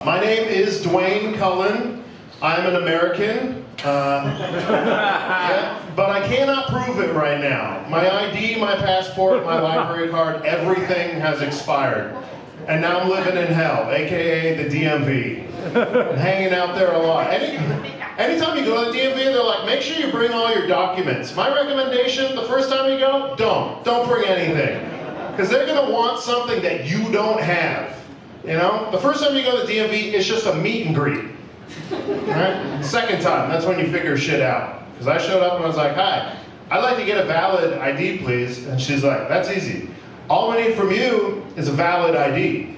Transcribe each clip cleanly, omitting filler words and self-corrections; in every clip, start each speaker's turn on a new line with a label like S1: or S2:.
S1: My name is Dwayne Cullen. I'm an American, yeah, but I cannot prove it right now. My ID, my passport, my library card, everything has expired. And now I'm living in hell, aka the DMV. I'm hanging out there a lot. Anytime you go to the DMV, they're like, make sure you bring all your documents. My recommendation, the first time you go, don't bring anything. Because they're gonna want something that you don't have. You know, the first time you go to the DMV, it's just a meet and greet. Right? Second time, that's when you figure shit out. Because I showed up and I was like, hi, I'd like to get a valid ID, please. And she's like, that's easy. All we need from you is a valid ID.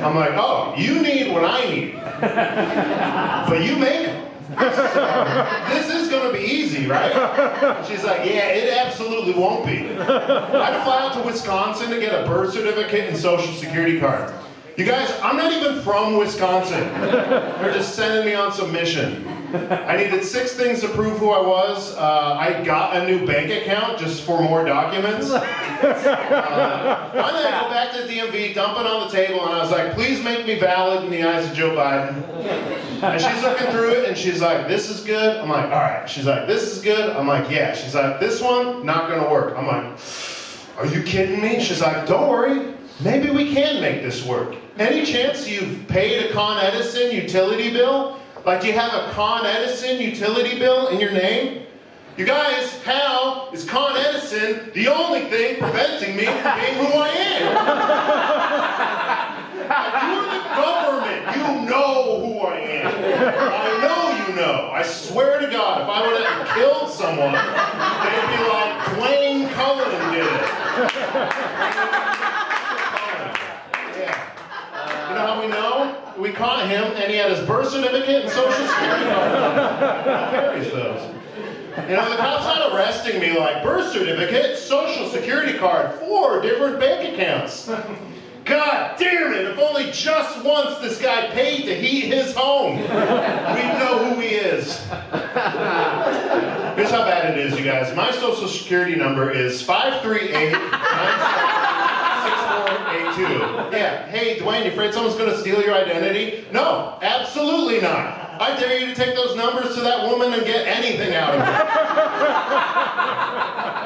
S1: I'm like, oh, you need what I need. But you make them. So, this is going to be easy, right? She's like, yeah, it absolutely won't be. I had to fly out to Wisconsin to get a birth certificate and social security card. You guys, I'm not even from Wisconsin. They're just sending me on some mission. I needed 6 things to prove who I was. I got a new bank account just for more documents. Finally, I go back to the DMV, dump it on the table, and I was like, please make me valid in the eyes of Joe Biden. And she's looking through it, and she's like, this is good. I'm like, all right. She's like, this is good. I'm like, yeah. She's like, this one, not going to work. I'm like, are you kidding me? She's like, don't worry. Maybe we can make this work. Any chance you've paid a Con Edison utility bill? Like, do you have a Con Edison utility bill in your name? You guys, how is Con Edison the only thing preventing me from being who I am? You're the government. You know who I am. I know you know. I swear to God, if I would have killed someone, they'd be like, Dwayne Cullen did it. You know how we know? We caught him, and he had his birth certificate and social security card. He carries those. You know, the cops not arresting me like birth certificate, social security card, 4 different bank accounts. God damn it! If only just once this guy paid to heat his home, we'd know who he is. Here's how bad it is, you guys. My social security number is 538-96482. Yeah. Hey, Dwayne, you afraid someone's going to steal your identity? No, absolutely not. I dare you to take those numbers to that woman and get anything out of her.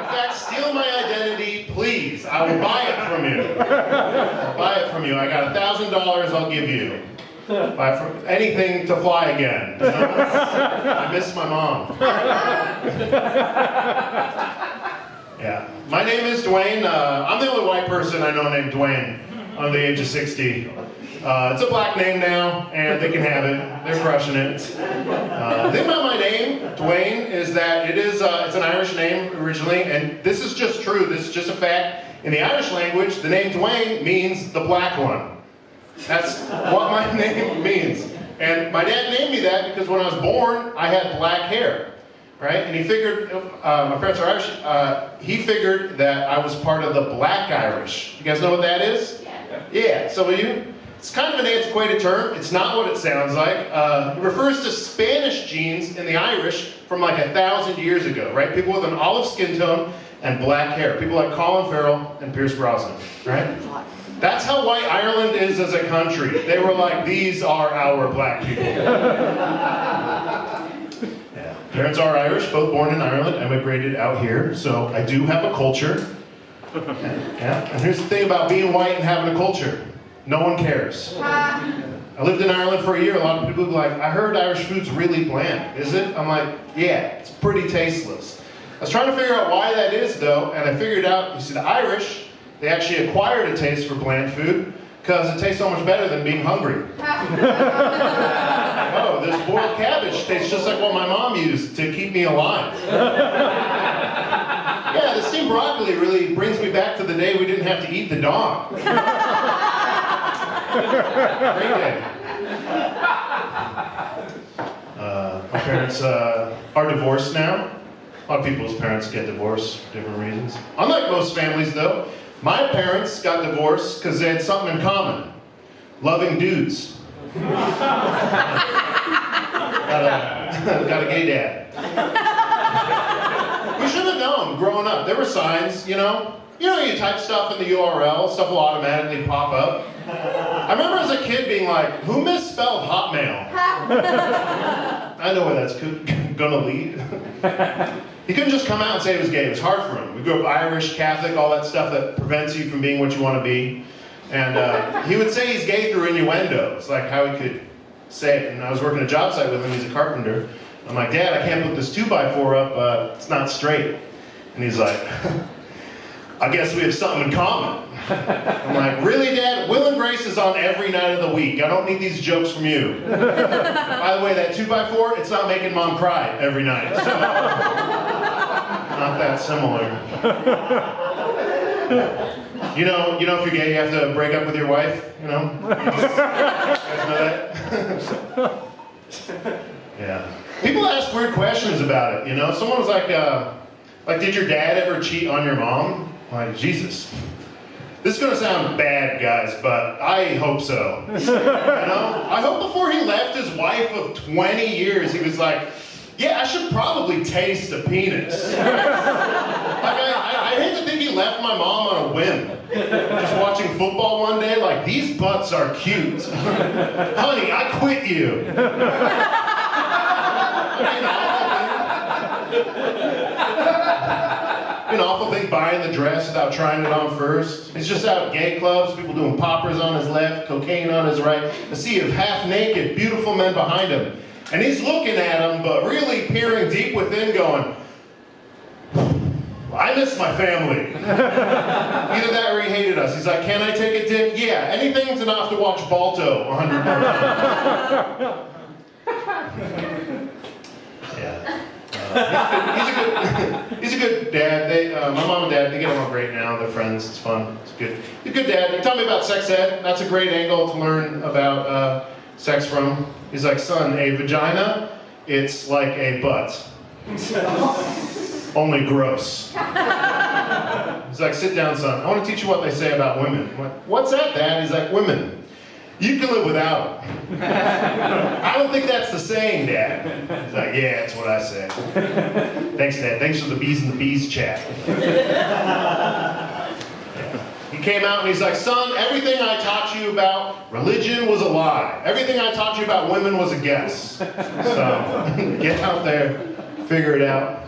S1: In fact, steal my identity, please. I will buy it from you. I'll buy it from you. I got $1,000 I'll give you. Buy for anything to fly again. You know? I miss my mom. Yeah. My name is Dwayne. I'm the only white person I know named Dwayne under the age of 60. It's a black name now, and they can have it. They're crushing it. The thing about my name, Dwayne, is that it's an Irish name originally, and this is just true. This is just a fact. In the Irish language, the name Dwayne means the black one. That's what my name means. And my dad named me that because when I was born, I had black hair. Right? And he figured, my parents are Irish, he figured that I was part of the Black Irish. You guys know what that is? Yeah, some of you? It's kind of an antiquated term. It's not what it sounds like. It refers to Spanish genes in the Irish from like 1,000 years ago, right? People with an olive skin tone and black hair. People like Colin Farrell and Pierce Brosnan, right? That's how white Ireland is as a country. They were like, these are our black people. Yeah. Parents are Irish, both born in Ireland, emigrated out here, so I do have a culture. Yeah. And here's the thing about being white and having a culture. No one cares. I lived in Ireland for a year. A lot of people are like, I heard Irish food's really bland. Is it? I'm like, yeah, it's pretty tasteless. I was trying to figure out why that is, though, and I figured out, you see, the Irish, they actually acquired a taste for bland food because it tastes so much better than being hungry. Oh, this boiled cabbage tastes just like what my mom used to keep me alive. Yeah, the steamed broccoli really brings me back to the day we didn't have to eat the dog. Great day. My parents are divorced now. A lot of people's parents get divorced for different reasons. Unlike most families, though, my parents got divorced because they had something in common. Loving dudes. Got a gay dad. We should have known growing up. There were signs, you know. You know, you type stuff in the URL, stuff will automatically pop up. I remember as a kid being like, who misspelled Hotmail? I know where that's gonna lead. He couldn't just come out and say he was gay. It was hard for him. We grew up Irish, Catholic, all that stuff that prevents you from being what you want to be. And he would say he's gay through innuendo. It's like how he could say it. And I was working a job site with him. He's a carpenter. I'm like, Dad, I can't put this 2x4 up. It's not straight. And he's like, I guess we have something in common. I'm like, really, Dad? Will and Grace is on every night of the week. I don't need these jokes from you. By the way, that 2x4, it's not making Mom cry every night. So, not that similar. You know, if you're gay, you have to break up with your wife. You know? You guys know that? Yeah. People ask weird questions about it. You know, someone was like, did your dad ever cheat on your mom? I'm like, Jesus. This is gonna sound bad, guys, but I hope so. You know? I hope before he left his wife of 20 years, he was like, yeah, I should probably taste a penis. I hate to think he left my mom on a whim. Just watching football one day, like, these butts are cute. Honey, I quit you. An awful thing buying the dress without trying it on first. He's just out at gay clubs, people doing poppers on his left, cocaine on his right, a sea of half-naked, beautiful men behind him. And he's looking at them, but really peering deep within, going, I miss my family. Either that or he hated us. He's like, can I take a dick? Yeah, anything's enough to watch Balto 100 more times. Yeah. He's a good dad. My mom and dad, they get along great now. They're friends. It's fun. It's good. He's a good dad. He taught me about sex ed. That's a great angle to learn about sex from. He's like, son, a vagina, it's like a butt. Only gross. He's like, sit down, son. I want to teach you what they say about women. I'm like, what's that, Dad? He's like, women. You can live without them. I don't think that's the saying, Dad. He's like, yeah, that's what I say. Thanks, Dad. Thanks for the bees and the bees chat. He came out and he's like, son, everything I taught you about religion was a lie. Everything I taught you about women was a guess. So get out there, figure it out.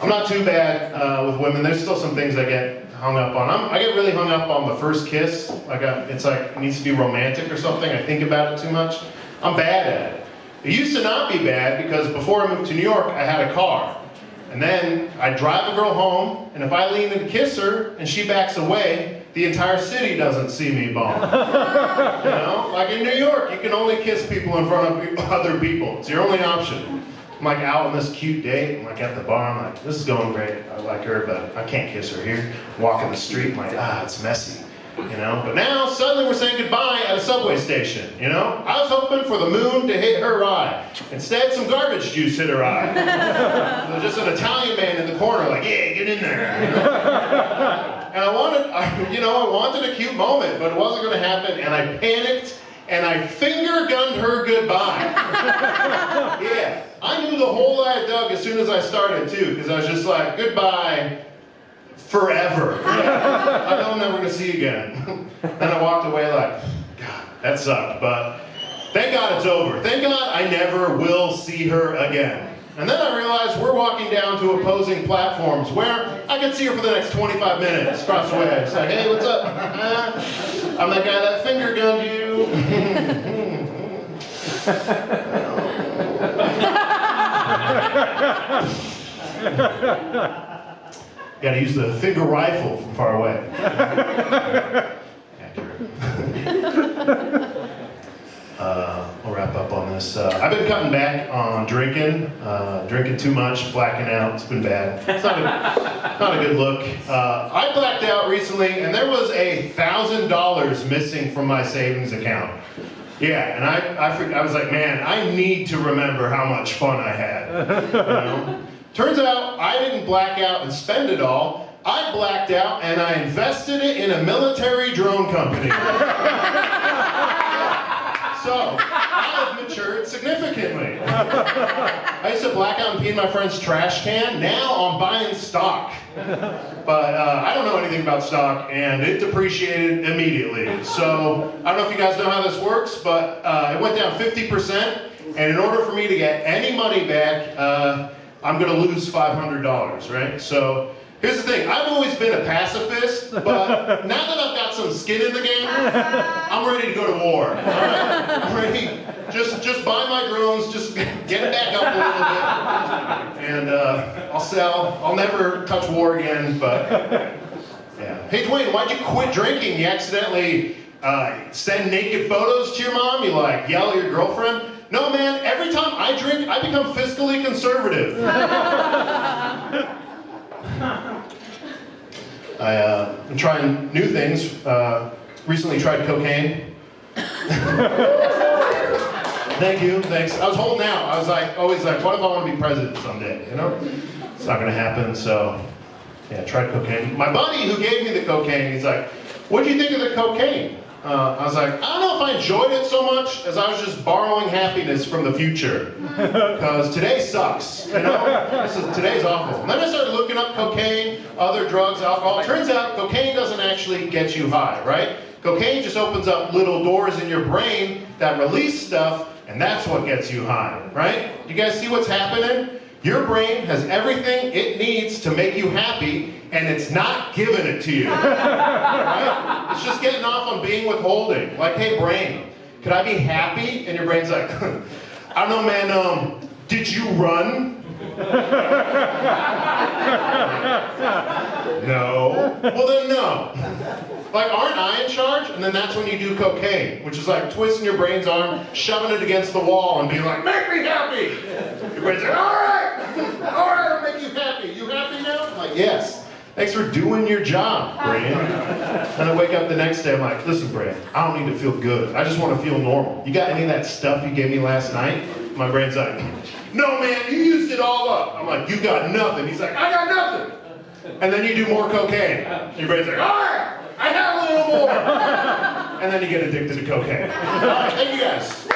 S1: I'm not too bad with women. There's still some things I get hung up on. I get really hung up on the first kiss. It's like it needs to be romantic or something. I think about it too much. I'm bad at it. It used to not be bad because before I moved to New York, I had a car. And then I'd drive a girl home, and if I lean in to kiss her and she backs away, the entire city doesn't see me bomb. You know? Like in New York, you can only kiss people in front of other people. It's your only option. I'm like out on this cute date, I'm like at the bar, I'm like, this is going great, I like her, but I can't kiss her here. Walking the street, I'm like, it's messy, you know? But now, suddenly we're saying goodbye at a subway station, you know? I was hoping for the moon to hit her eye. Instead, some garbage juice hit her eye. There's just an Italian man in the corner, like, yeah, get in there. And I wanted a cute moment, but it wasn't gonna happen, and I panicked, and I finger gunned her goodbye. Yeah, I knew the hole I had dug as soon as I started too, because I was just like, goodbye forever. Yeah. I know I'm never gonna see you again. Then I walked away like, God, that sucked, but thank God it's over. Thank God I never will see her again. And then I realized we're walking down to opposing platforms where I could see her for the next 25 minutes across the way. It's like, hey, what's up? I'm that guy that finger gunned you. Gotta use the finger rifle from far away. Accurate. I'll wrap up on this. I've been cutting back on drinking too much, blacking out. It's been bad. It's not a good look. I blacked out recently, and there was $1,000 missing from my savings account. Yeah, and I was like, man, I need to remember how much fun I had. You know? Turns out I didn't black out and spend it all. I blacked out and I invested it in a military drone company. So, I have matured significantly. I used to black out and pee in my friend's trash can. Now I'm buying stock. But I don't know anything about stock, and it depreciated immediately. So, I don't know if you guys know how this works, but it went down 50%. And in order for me to get any money back, I'm going to lose $500, right? So, here's the thing, I've always been a pacifist, but now that I've got some skin in the game, I'm ready to go to war. All right? I'm ready. Just buy my drones, just get it back up a little bit, and I'll sell. I'll never touch war again, but yeah. Hey Dwayne, why'd you quit drinking? You accidentally send naked photos to your mom? You like yell at your girlfriend? No man, every time I drink, I become fiscally conservative. I'm trying new things. Recently tried cocaine. Thank you, thanks. I was holding out. I was like, always like, what if I want to be president someday, you know? It's not gonna happen, so yeah, tried cocaine. My buddy who gave me the cocaine, he's like, what'd you think of the cocaine? I was like, I don't know if I enjoyed it so much as I was just borrowing happiness from the future. Because today sucks, you know? Today's awful. And then I started looking up cocaine, other drugs, alcohol. Turns out cocaine doesn't actually get you high, right? Cocaine just opens up little doors in your brain that release stuff, and that's what gets you high, right? You guys see what's happening? Your brain has everything it needs to make you happy, and it's not giving it to you. Right? It's just getting off on being withholding. Like, hey brain, could I be happy? And your brain's like, I don't know man, did you run? No. Well then no. Like, aren't I in charge? And then that's when you do cocaine, which is like twisting your brain's arm, shoving it against the wall, and being like, make me happy! Your brain's like, alright, I'll make you happy. You happy now? I'm like, yes. Thanks for doing your job, brain. And I wake up the next day, I'm like, listen, brain, I don't need to feel good. I just want to feel normal. You got any of that stuff you gave me last night? My brain's like, no man, you used it all up. I'm like, you got nothing. He's like, I got nothing. And then you do more cocaine. Your brain's like, all right, I have a little more. And then you get addicted to cocaine. All right, thank you guys.